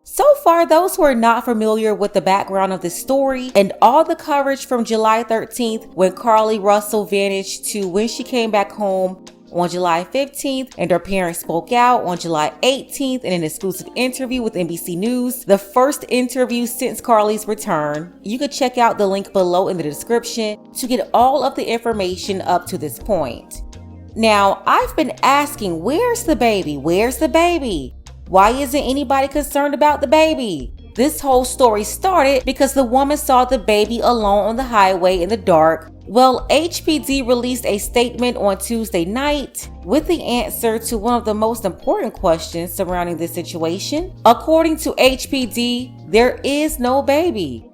So far, those who are not familiar with the background of this story and all the coverage from July 13th when Carlee Russell vanished to when she came back home on July 15th and her parents spoke out on July 18th in an exclusive interview with NBC News, the first interview since Carlee's return. You can check out the link below in the description to get all of the information up to this point. Now, I've been asking, where's the baby? Where's the baby? Why isn't anybody concerned about the baby? This whole story started because the woman saw the baby alone on the highway in the dark. Well, HPD released a statement on Tuesday night with the answer to one of the most important questions surrounding this situation. According to HPD, there is no baby.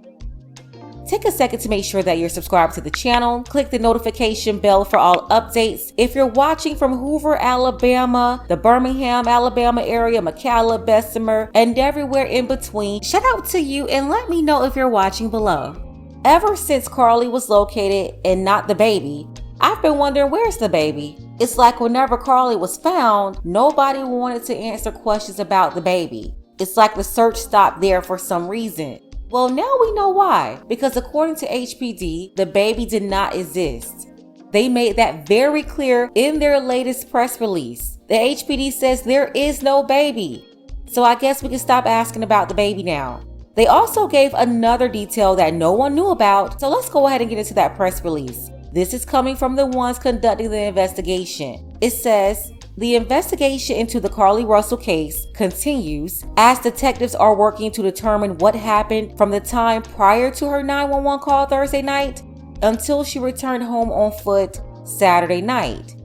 Take a second to make sure that you're subscribed to the channel. Click the notification bell for all updates. If you're watching from Hoover, Alabama, the Birmingham, Alabama area, McCalla, Bessemer, and everywhere in between, shout out to you and let me know if you're watching below. Ever since Carlee was located and not the baby, I've been wondering, where's the baby? It's like whenever Carlee was found, nobody wanted to answer questions about the baby. It's like the search stopped there for some reason. Well, now we know why, because according to HPD, the baby did not exist. They made that very clear in their latest press release. The HPD says there is no baby. So I guess we can stop asking about the baby now. They also gave another detail that no one knew about, so let's go ahead and get into that press release. This is coming from the ones conducting the investigation. It says, the investigation into the Carlee Russell case continues as detectives are working to determine what happened from the time prior to her 911 call Thursday night until she returned home on foot Saturday night.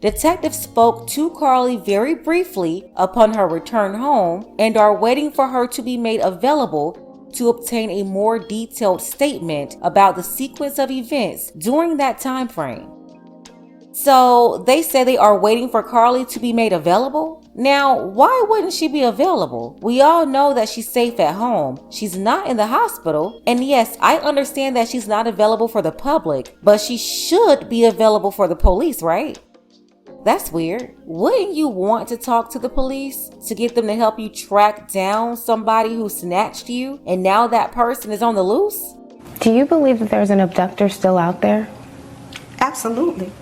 Detectives spoke to Carlee very briefly upon her return home and are waiting for her to be made available to obtain a more detailed statement about the sequence of events during that time frame. So they say they are waiting for Carlee to be made available? Now, why wouldn't she be available? We all know that she's safe at home. She's not in the hospital. And yes, I understand that she's not available for the public, but she should be available for the police, right? That's weird. Wouldn't you want to talk to the police to get them to help you track down somebody who snatched you and now that person is on the loose? Do you believe that there's an abductor still out there? Absolutely.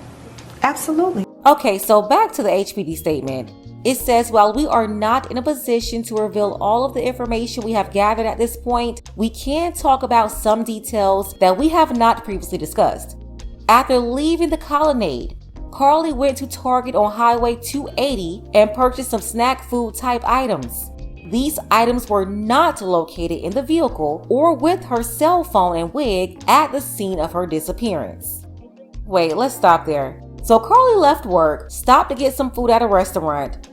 Absolutely. Okay, so back to the HPD statement. It says, while we are not in a position to reveal all of the information we have gathered at this point, we can talk about some details that we have not previously discussed. After leaving the colonnade, Carlee went to Target on Highway 280 and purchased some snack food type items. These items were not located in the vehicle or with her cell phone and wig at the scene of her disappearance. Wait, let's stop there. So Carlee left work, stopped to get some food at a restaurant,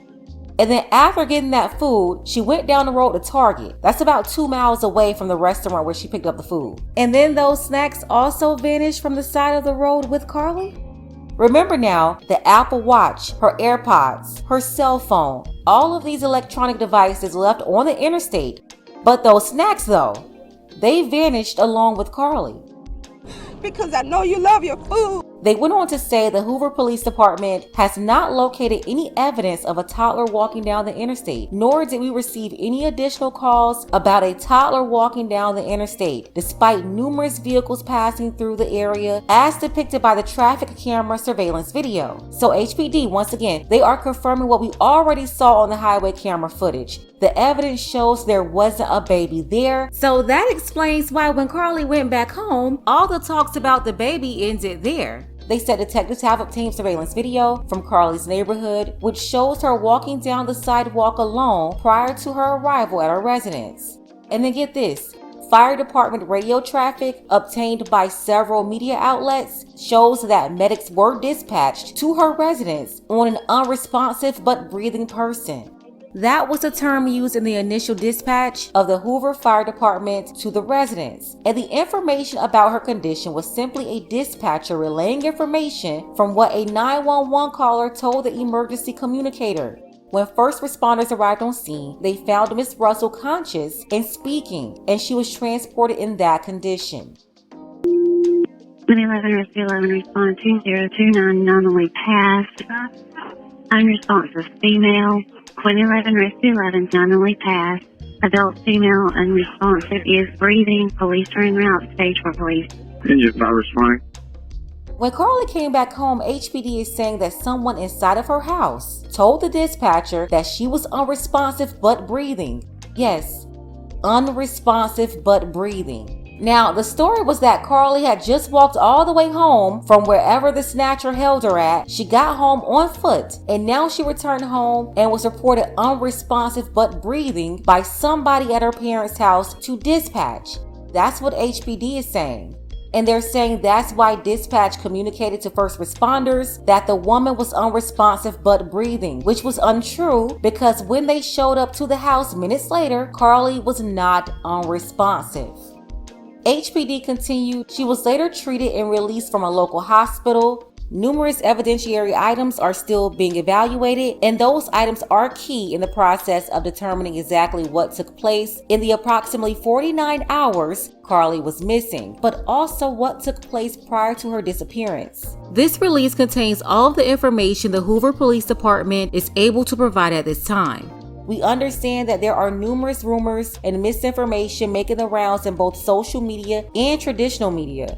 and then after getting that food, she went down the road to Target. That's about 2 miles away from the restaurant where she picked up the food. And then those snacks also vanished from the side of the road with Carlee? Remember now, the Apple Watch, her AirPods, her cell phone, all of these electronic devices left on the interstate. But those snacks though, they vanished along with Carlee. Because I know you love your food. They went on to say the Hoover Police Department has not located any evidence of a toddler walking down the interstate, nor did we receive any additional calls about a toddler walking down the interstate, despite numerous vehicles passing through the area as depicted by the traffic camera surveillance video. So HPD, once again, they are confirming what we already saw on the highway camera footage. The evidence shows there wasn't a baby there. So that explains why when Carlee went back home, all the talks about the baby ended there. They said detectives have obtained surveillance video from Carlee's neighborhood, which shows her walking down the sidewalk alone prior to her arrival at her residence. And then get this, fire department radio traffic obtained by several media outlets shows that medics were dispatched to her residence on an unresponsive but breathing person. That was a term used in the initial dispatch of the Hoover Fire Department to the residents, and the information about her condition was simply a dispatcher relaying information from what a 911 caller told the emergency communicator. When first responders arrived on scene, they found Miss Russell conscious and speaking, and she was transported in that condition. 111 Rescue 11 respond 2029 nominally passed. Unresponsive female. 111 Rescue 11 nominally passed. Adult female unresponsive is breathing. Police are en route. Stage for police. Engine not responding. When Carlee came back home, HPD is saying that someone inside of her house told the dispatcher that she was unresponsive but breathing. Yes, unresponsive but breathing. Now, the story was that Carlee had just walked all the way home from wherever the snatcher held her at. She got home on foot, and now she returned home and was reported unresponsive but breathing by somebody at her parents' house to dispatch. That's what HPD is saying. And they're saying that's why dispatch communicated to first responders that the woman was unresponsive but breathing, which was untrue because when they showed up to the house minutes later, Carlee was not unresponsive. HPD continued, she was later treated and released from a local hospital. Numerous evidentiary items are still being evaluated, and those items are key in the process of determining exactly what took place in the approximately 49 hours Carlee was missing, but also what took place prior to her disappearance. This release contains all of the information the Hoover Police Department is able to provide at this time. We understand that there are numerous rumors and misinformation making the rounds in both social media and traditional media.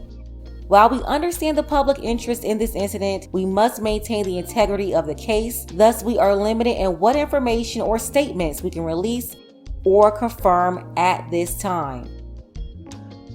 While we understand the public interest in this incident, we must maintain the integrity of the case. Thus, we are limited in what information or statements we can release or confirm at this time.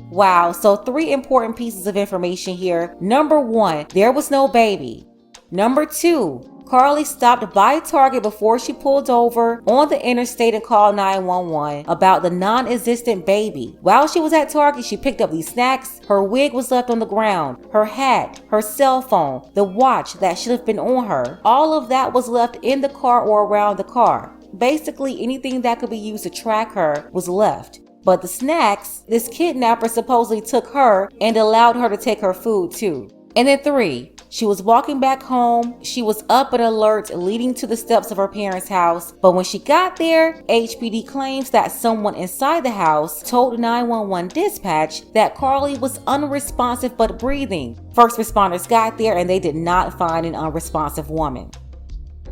Wow, so 3 important pieces of information here. Number 1, there was no baby. Number 2, Carlee stopped by Target before she pulled over on the interstate and called 911 about the non-existent baby. While she was at Target, she picked up these snacks. Her wig was left on the ground, her hat, her cell phone, the watch that should have been on her. All of that was left in the car or around the car. Basically, anything that could be used to track her was left. But the snacks, this kidnapper supposedly took her and allowed her to take her food too. And then 3, she was walking back home. She was up and alert leading to the steps of her parents' house. But when she got there, HPD claims that someone inside the house told 911 dispatch that Carlee was unresponsive but breathing. First responders got there and they did not find an unresponsive woman.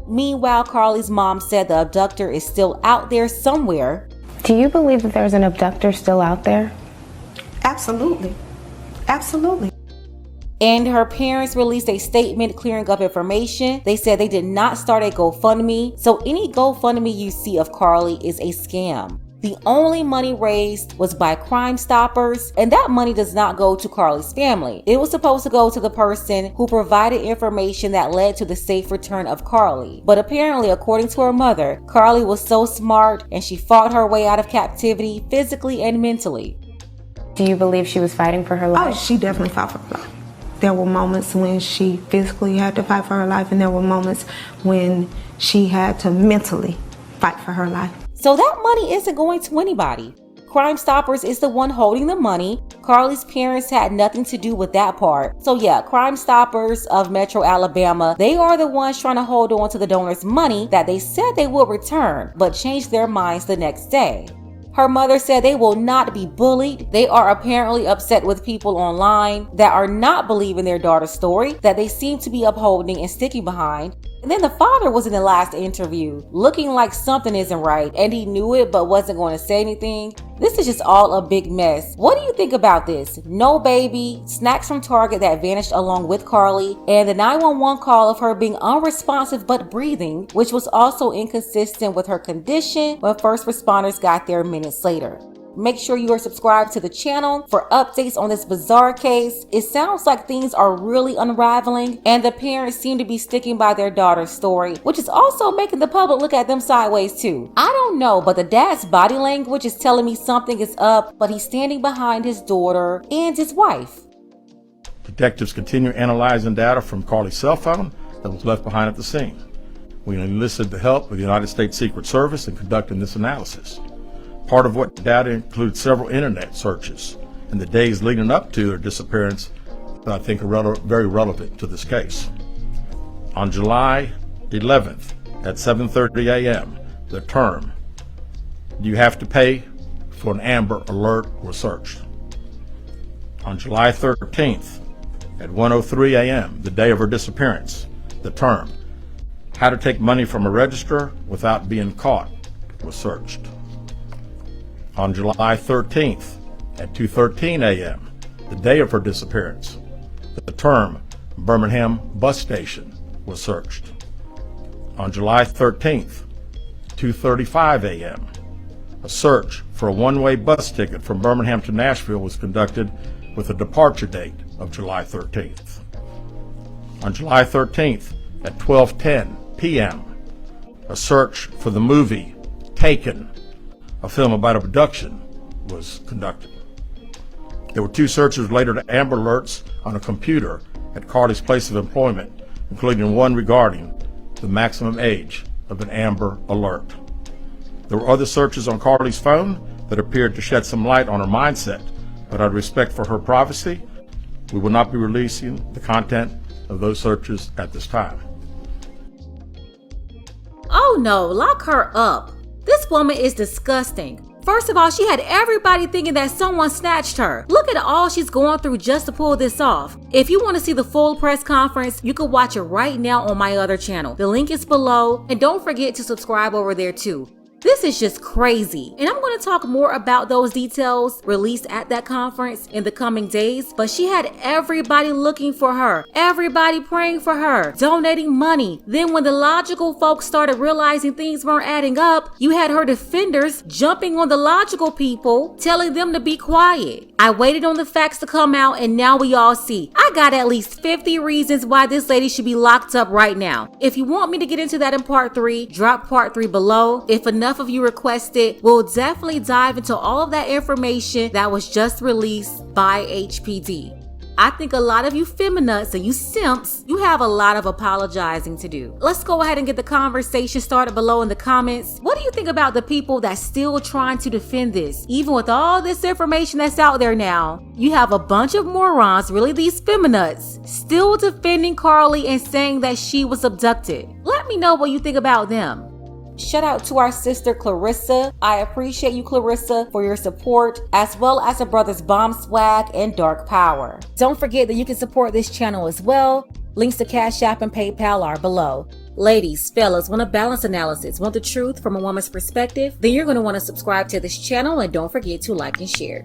Meanwhile, Carlee's mom said the abductor is still out there somewhere. Do you believe that there's an abductor still out there? Absolutely. Absolutely. And her parents released a statement clearing up information. They said they did not start a GoFundMe, so any GoFundMe you see of Carlee is a scam. The only money raised was by Crime Stoppers, and that money does not go to Carlee's family. It was supposed to go to the person who provided information that led to the safe return of Carlee. But apparently, according to her mother, Carlee was so smart and she fought her way out of captivity physically and mentally. Do you believe she was fighting for her life? Oh, she definitely fought for her life. There were moments when she physically had to fight for her life, and there were moments when she had to mentally fight for her life. So that money isn't going to anybody. Crime Stoppers is the one holding the money. Carlee's parents had nothing to do with that part. So yeah, Crime Stoppers of Metro Alabama, they are the ones trying to hold on to the donor's money that they said they would return, but changed their minds the next day. Her mother said they will not be bullied. They are apparently upset with people online that are not believing their daughter's story, that they seem to be upholding and sticking behind. And then the father was in the last interview looking like something isn't right, and he knew it but wasn't going to say anything. This is just all a big mess. What do you think about this? No baby, snacks from Target that vanished along with Carlee, and the 911 call of her being unresponsive but breathing, which was also inconsistent with her condition when first responders got there minutes later. Make sure you are subscribed to the channel for updates on this bizarre case. It sounds like things are really unraveling, and the parents seem to be sticking by their daughter's story, which is also making the public look at them sideways too. I don't know, but the dad's body language is telling me something is up, but he's standing behind his daughter and his wife. Detectives continue analyzing data from Carlee's cell phone that was left behind at the scene. We enlisted the help of the United States Secret Service in conducting this analysis. Part of what data includes several internet searches in the days leading up to her disappearance that I think are very relevant to this case. On July 11th at 7:30 a.m., the term, "Do you have to pay for an Amber Alert?" was searched. On July 13th at 1:03 a.m., the day of her disappearance, the term, "How to take money from a register without being caught?" was searched. On July 13th at 2:13 a.m., the day of her disappearance, the term Birmingham bus station was searched. On July 13th, 2:35 a.m., a search for a one-way bus ticket from Birmingham to Nashville was conducted with a departure date of July 13th. On July 13th at 12:10 p.m., a search for the movie Taken, a film about abduction, was conducted. There were 2 searches related to Amber Alerts on a computer at Carlee's place of employment, including one regarding the maximum age of an Amber Alert. There were other searches on Carlee's phone that appeared to shed some light on her mindset, but out of respect for her privacy, we will not be releasing the content of those searches at this time. Oh no, lock her up. This woman is disgusting. First of all, she had everybody thinking that someone snatched her. Look at all she's going through just to pull this off. If you want to see the full press conference, you can watch it right now on my other channel. The link is below, and don't forget to subscribe over there too. This is just crazy. And I'm going to talk more about those details released at that conference in the coming days. But she had everybody looking for her, everybody praying for her, donating money. Then when the logical folks started realizing things weren't adding up, you had her defenders jumping on the logical people, telling them to be quiet. I waited on the facts to come out, and now we all see. I got at least 50 reasons why this lady should be locked up right now. If you want me to get into that in part 3, drop part 3 below. If enough of you request it, we'll definitely dive into all of that information that was just released by HPD. I think a lot of you feminists and you simps, you have a lot of apologizing to do. Let's go ahead and get the conversation started below in the comments. What do you think about the people that's still trying to defend this? Even with all this information that's out there now, you have a bunch of morons, really these feminists, still defending Carlee and saying that she was abducted. Let me know what you think about them. Shout out to our sister Clarissa. I appreciate you, Clarissa, for your support, as well as her brothers Bomb Swag and Dark Power. Don't forget that you can support this channel as well. Links to Cash App and PayPal are below. Ladies, fellas, want a balanced analysis, want the truth from a woman's perspective? Then you're going to want to subscribe to this channel, and don't forget to like and share.